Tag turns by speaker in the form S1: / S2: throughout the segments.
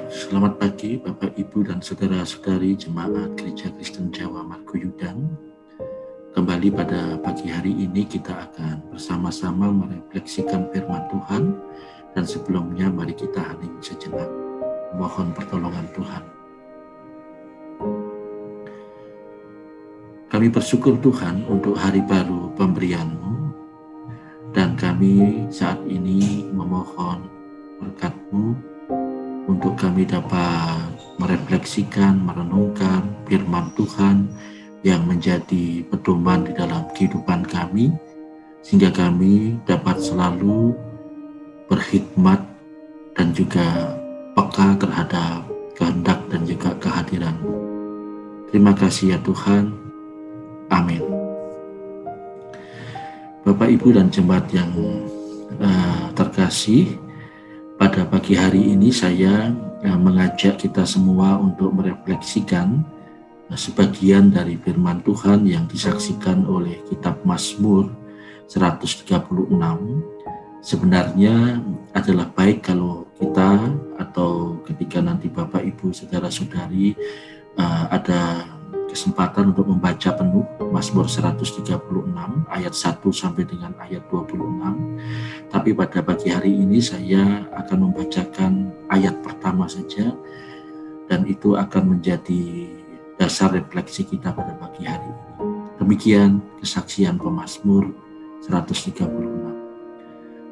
S1: Selamat pagi Bapak, Ibu, dan Saudara-saudari Jemaat Gereja Kristen Jawa Margoyudan. Kembali pada pagi hari ini kita akan bersama-sama merefleksikan firman Tuhan. Dan sebelumnya mari kita hening sejenak, mohon pertolongan Tuhan. Kami bersyukur Tuhan untuk hari baru pemberian-Mu, dan kami saat ini memohon berkat-Mu untuk kami dapat merefleksikan, merenungkan firman Tuhan yang menjadi pedoman di dalam kehidupan kami, sehingga kami dapat selalu berkhidmat dan juga peka terhadap kehendak dan juga kehadiran-Mu. Terima kasih ya Tuhan. Amin. Bapak, Ibu, dan jemaat yang terkasih, pada pagi hari ini saya mengajak kita semua untuk merefleksikan sebagian dari firman Tuhan yang disaksikan oleh kitab Mazmur 136. Sebenarnya adalah baik kalau kita atau ketika nanti Bapak, Ibu, Saudara-saudari ada kesempatan untuk membaca penuh Mazmur 136 ayat 1 sampai dengan ayat 26. Tapi pada pagi hari ini saya akan membacakan ayat pertama saja, dan itu akan menjadi dasar refleksi kita pada pagi hari ini. Demikian kesaksian pemazmur 136.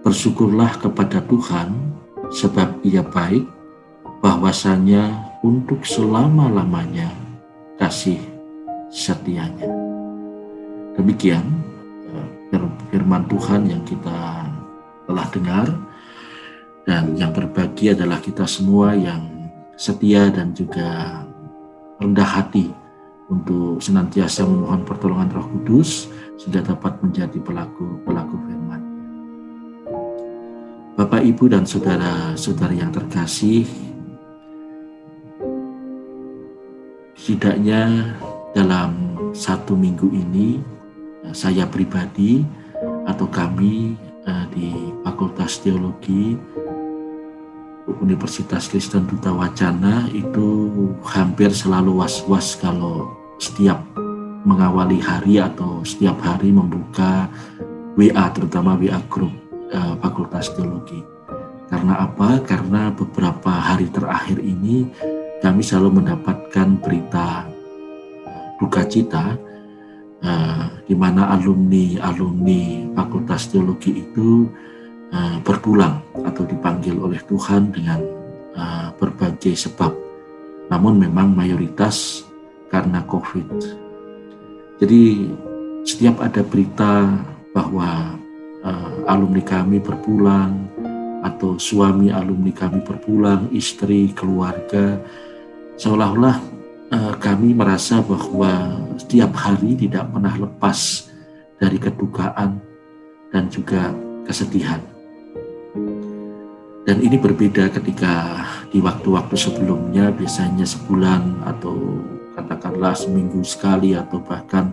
S1: Bersyukurlah kepada Tuhan sebab Ia baik, bahwasanya untuk selama-lamanya kasih setianya. Demikian firman Tuhan yang kita telah dengar, dan yang berbagi adalah kita semua yang setia dan juga rendah hati untuk senantiasa memohon pertolongan Roh Kudus sehingga dapat menjadi pelaku firman. Bapak, Ibu, dan saudara-saudari yang terkasih, setidaknya dalam satu minggu ini saya pribadi atau kami di Fakultas Teologi Universitas Kristen Duta Wacana itu hampir selalu was-was kalau setiap mengawali hari atau setiap hari membuka WA, terutama WA grup Fakultas Teologi. Karena apa? Karena beberapa hari terakhir ini kami selalu mendapatkan berita duka cita di mana alumni Fakultas Teologi itu berpulang atau dipanggil oleh Tuhan dengan berbagai sebab. Namun memang mayoritas karena COVID. Jadi setiap ada berita bahwa alumni kami berpulang atau suami alumni kami berpulang, istri, keluarga, seolah-olah kami merasa bahwa setiap hari tidak pernah lepas dari kedukaan dan juga kesedihan. Dan ini berbeda ketika di waktu-waktu sebelumnya, biasanya sebulan atau katakanlah seminggu sekali, atau bahkan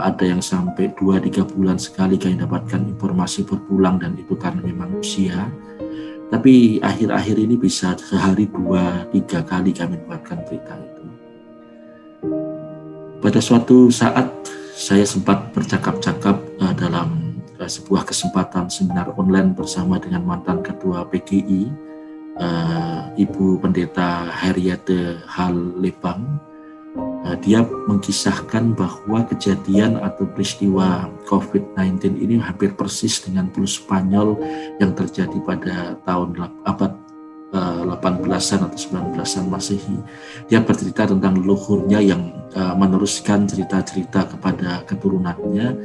S1: ada yang sampai 2-3 bulan sekali kami dapatkan informasi berpulang, dan itu karena memang usia. Tapi akhir-akhir ini bisa sehari 2-3 kali kami mendapatkan berita itu. Pada suatu saat saya sempat bercakap-cakap dalam sebuah kesempatan seminar online bersama dengan mantan ketua PGI, Ibu Pendeta Heriate Hallepang. Dia mengisahkan bahwa kejadian atau peristiwa COVID-19 ini hampir persis dengan flu Spanyol yang terjadi pada tahun abad 18-an atau 19-an Masehi. Dia bercerita tentang leluhurnya yang meneruskan cerita-cerita kepada keturunannya,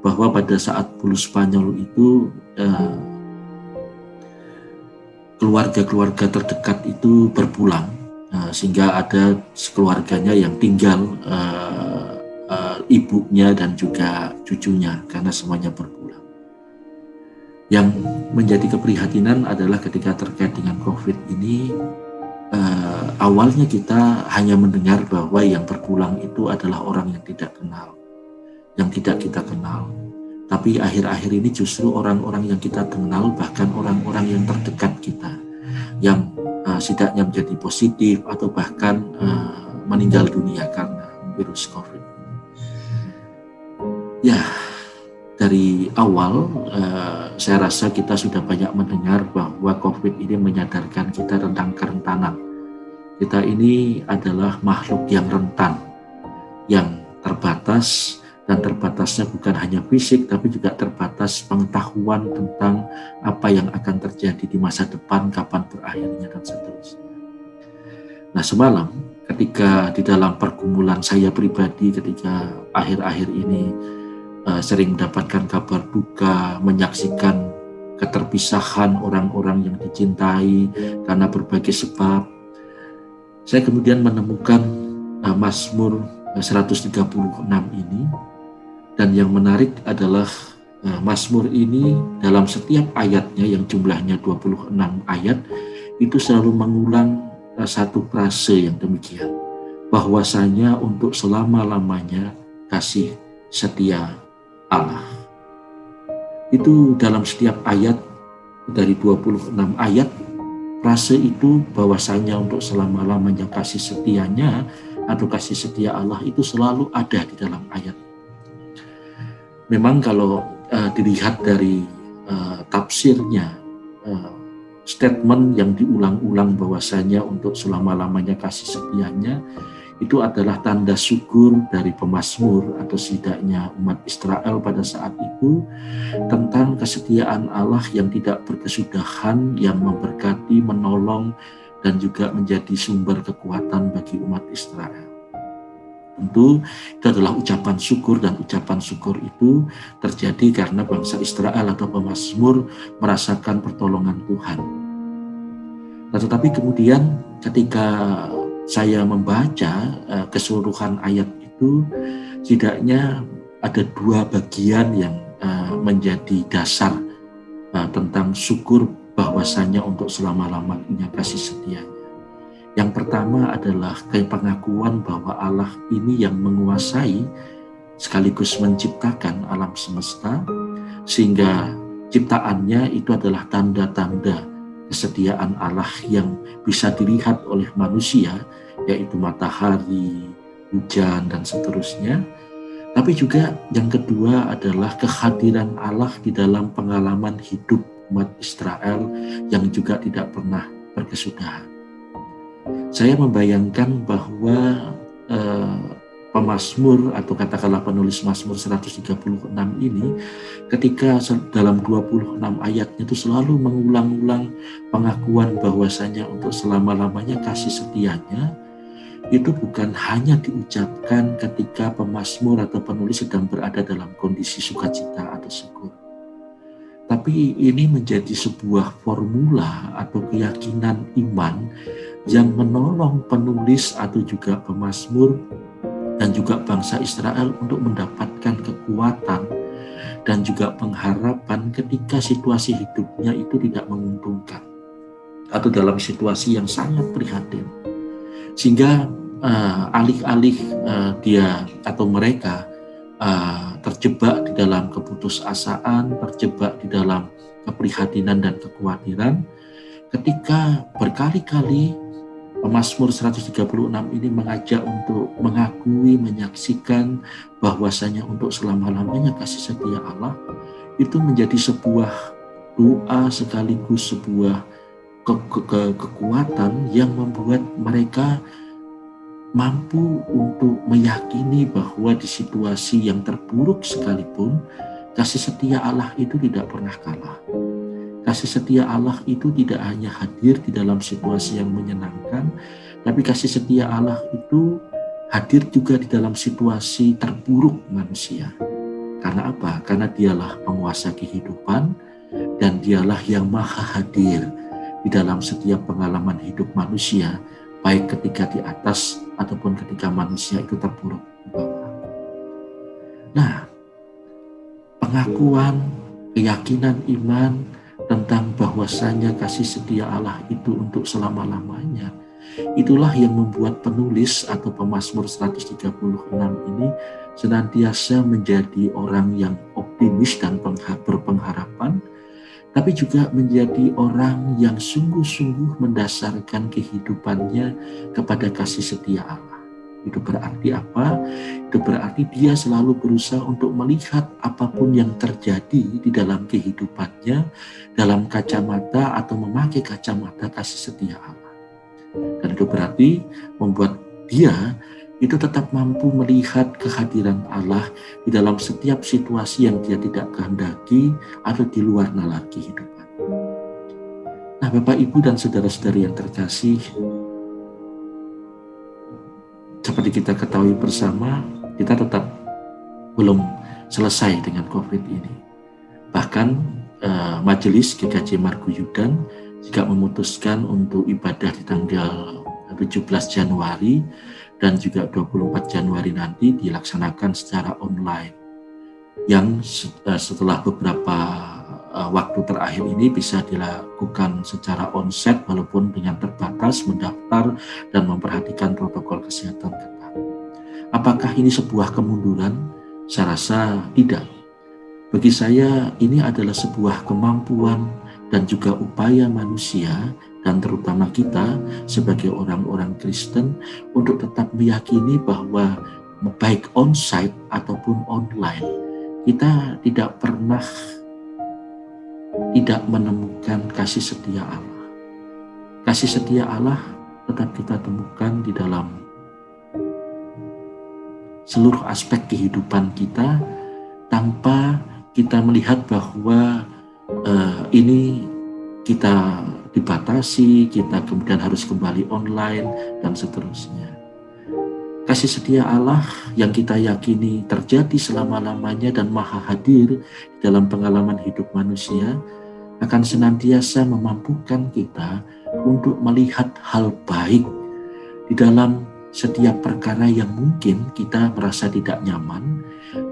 S1: bahwa pada saat flu Spanyol itu keluarga-keluarga terdekat itu berpulang, sehingga ada sekeluarganya yang tinggal ibunya dan juga cucunya karena semuanya berpulang. Yang menjadi keprihatinan adalah ketika terkait dengan COVID ini, awalnya kita hanya mendengar bahwa yang berpulang itu adalah orang yang tidak kenal. yang tidak kita kenal. Tapi akhir-akhir ini justru orang-orang yang kita kenal, bahkan orang-orang yang terdekat kita, yang setidaknya menjadi positif atau bahkan meninggal dunia karena virus COVID. Ya, dari awal saya rasa kita sudah banyak mendengar bahwa COVID ini menyadarkan kita tentang kerentanan. Kita ini adalah makhluk yang rentan, yang terbatas, dan terbatasnya bukan hanya fisik tapi juga terbatas pengetahuan tentang apa yang akan terjadi di masa depan, kapan berakhirnya, dan seterusnya. Nah, semalam ketika di dalam pergumulan saya pribadi, ketika akhir-akhir ini sering mendapatkan kabar duka, menyaksikan keterpisahan orang-orang yang dicintai karena berbagai sebab, saya kemudian menemukan Mazmur 136 ini. Dan yang menarik adalah Mazmur ini dalam setiap ayatnya yang jumlahnya 26 ayat itu selalu mengulang satu frase yang demikian, bahwasanya untuk selama-lamanya kasih setia Allah. Itu dalam setiap ayat dari 26 ayat, frase itu bahwasanya untuk selama-lamanya kasih setianya atau kasih setia Allah itu selalu ada di dalam ayat. Memang kalau dilihat dari tafsirnya, statement yang diulang-ulang bahwasanya untuk selama-lamanya kasih setianya itu adalah tanda syukur dari pemazmur atau setidaknya umat Israel pada saat itu tentang kesetiaan Allah yang tidak berkesudahan, yang memberkati, menolong, dan juga menjadi sumber kekuatan bagi umat Israel. Tentu itu adalah ucapan syukur, dan ucapan syukur itu terjadi karena bangsa Israel atau pemazmur merasakan pertolongan Tuhan. Nah, tetapi kemudian ketika saya membaca keseluruhan ayat itu, setidaknya ada dua bagian yang menjadi dasar tentang syukur bahwasanya untuk selama-lamanya kasih setianya. Yang pertama adalah pengakuan bahwa Allah ini yang menguasai sekaligus menciptakan alam semesta, sehingga ciptaannya itu adalah tanda-tanda kesetiaan Allah yang bisa dilihat oleh manusia, yaitu matahari, hujan, dan seterusnya. Tapi juga yang kedua adalah kehadiran Allah di dalam pengalaman hidup umat Israel yang juga tidak pernah berkesudahan. Saya membayangkan bahwa pemazmur atau katakanlah penulis Mazmur 136 ini ketika dalam 26 ayatnya itu selalu mengulang-ulang pengakuan bahwasanya untuk selama-lamanya kasih setianya itu bukan hanya diucapkan ketika pemazmur atau penulis sedang berada dalam kondisi sukacita atau syukur, tapi ini menjadi sebuah formula atau keyakinan iman yang menolong penulis atau juga pemazmur dan juga bangsa Israel untuk mendapatkan kekuatan dan juga pengharapan ketika situasi hidupnya itu tidak menguntungkan atau dalam situasi yang sangat prihatin, sehingga alih-alih dia atau mereka terjebak di dalam keputusasaan, terjebak di dalam keprihatinan dan kekhawatiran, ketika berkali-kali Mazmur 136 ini mengajak untuk mengakui, menyaksikan bahwasanya untuk selama-lamanya kasih setia Allah itu menjadi sebuah doa sekaligus sebuah kekuatan yang membuat mereka mampu untuk meyakini bahwa di situasi yang terburuk sekalipun kasih setia Allah itu tidak pernah kalah. Kasih setia Allah itu tidak hanya hadir di dalam situasi yang menyenangkan, tapi kasih setia Allah itu hadir juga di dalam situasi terburuk manusia. Karena apa? Karena dialah penguasa kehidupan dan dialah yang maha hadir di dalam setiap pengalaman hidup manusia, baik ketika di atas ataupun ketika manusia itu terpuruk di bawah. Nah, pengakuan, keyakinan iman tentang bahwasanya kasih setia Allah itu untuk selama-lamanya, itulah yang membuat penulis atau pemazmur 136 ini senantiasa menjadi orang yang optimis dan berpengharapan, tapi juga menjadi orang yang sungguh-sungguh mendasarkan kehidupannya kepada kasih setia Allah. Itu berarti apa? Itu berarti dia selalu berusaha untuk melihat apapun yang terjadi di dalam kehidupannya dalam kacamata atau memakai kacamata kasih setia Allah. Dan itu berarti membuat dia itu tetap mampu melihat kehadiran Allah di dalam setiap situasi yang dia tidak kehendaki atau di luar nalar kehidupan. Nah, Bapak, Ibu, dan saudara-saudari yang terkasih, seperti kita ketahui bersama, kita tetap belum selesai dengan COVID ini. Bahkan Majelis GKJ Marguyudan juga memutuskan untuk ibadah di tanggal 17 Januari dan juga 24 Januari nanti dilaksanakan secara online. Yang setelah beberapa waktu terakhir ini bisa dilakukan secara onsite walaupun dengan terbatas, mendaftar dan memperhatikan protokol kesehatan ketat. Apakah ini sebuah kemunduran? Saya rasa tidak. Bagi saya ini adalah sebuah kemampuan dan juga upaya manusia dan terutama kita sebagai orang-orang Kristen untuk tetap meyakini bahwa baik onsite ataupun online, kita tidak pernah tidak menemukan kasih setia Allah. Kasih setia Allah tetap kita temukan di dalam seluruh aspek kehidupan kita tanpa kita melihat bahwa ini kita dibatasi, kita kemudian harus kembali online, dan seterusnya. Kasih setia Allah yang kita yakini terjadi selama-lamanya dan maha hadir dalam pengalaman hidup manusia akan senantiasa memampukan kita untuk melihat hal baik di dalam setiap perkara yang mungkin kita merasa tidak nyaman,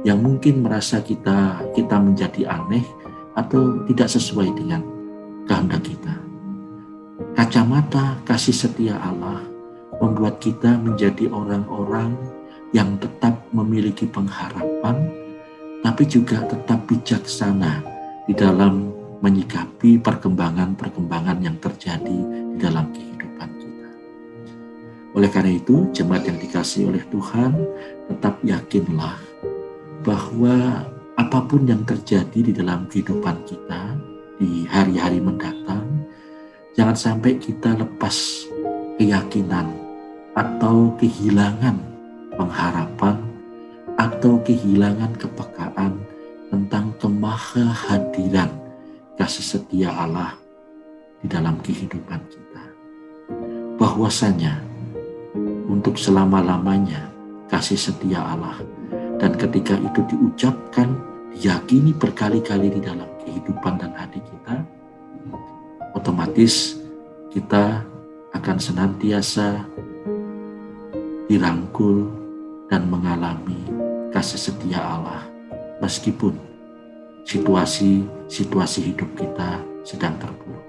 S1: yang mungkin merasa kita menjadi aneh atau tidak sesuai dengan kehendak kita. Kacamata kasih setia Allah membuat kita menjadi orang-orang yang tetap memiliki pengharapan, tapi juga tetap bijaksana di dalam menyikapi perkembangan-perkembangan yang terjadi di dalam kehidupan kita. Oleh karena itu, jemaat yang dikasihi oleh Tuhan, tetap yakinlah bahwa apapun yang terjadi di dalam kehidupan kita di hari-hari mendatang, jangan sampai kita lepas keyakinan atau kehilangan pengharapan atau kehilangan kepekaan tentang kemahahadiran kasih setia Allah di dalam kehidupan kita. Bahwasanya untuk selama-lamanya kasih setia Allah, dan ketika itu diucapkan, diyakini berkali-kali di dalam kehidupan dan hati kita, otomatis kita akan senantiasa dirangkul dan mengalami kasih setia Allah meskipun situasi hidup kita sedang terpuruk.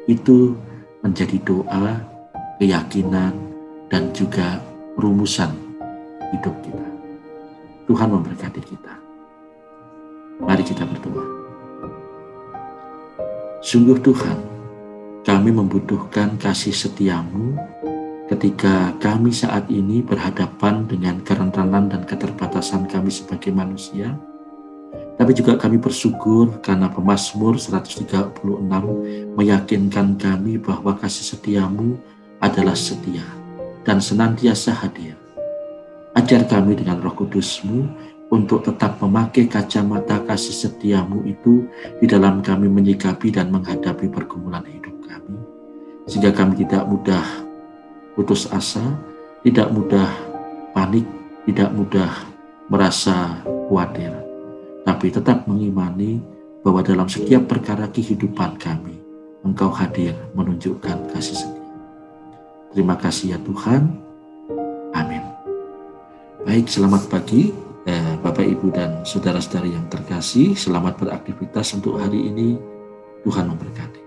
S1: Itu menjadi doa, keyakinan, dan juga rumusan hidup kita. Tuhan memberkati kita. Mari kita berdoa. Sungguh Tuhan, kami membutuhkan kasih setia-Mu ketika kami saat ini berhadapan dengan kerentanan dan keterbatasan kami sebagai manusia. Tapi juga kami bersyukur karena Pemazmur 136 meyakinkan kami bahwa kasih setia-Mu adalah setia dan senantiasa hadir. Ajar kami dengan Roh Kudus-Mu untuk tetap memakai kacamata kasih setia-Mu itu di dalam kami menyikapi dan menghadapi pergumulan hidup kami, sehingga kami tidak mudah putus asa, tidak mudah panik, tidak mudah merasa khawatir, tapi tetap mengimani bahwa dalam setiap perkara kehidupan kami, Engkau hadir menunjukkan kasih setia. Terima kasih ya Tuhan. Amin. Baik, selamat pagi Bapak, Ibu, dan saudara-saudari yang terkasih. Selamat beraktivitas untuk hari ini. Tuhan memberkati.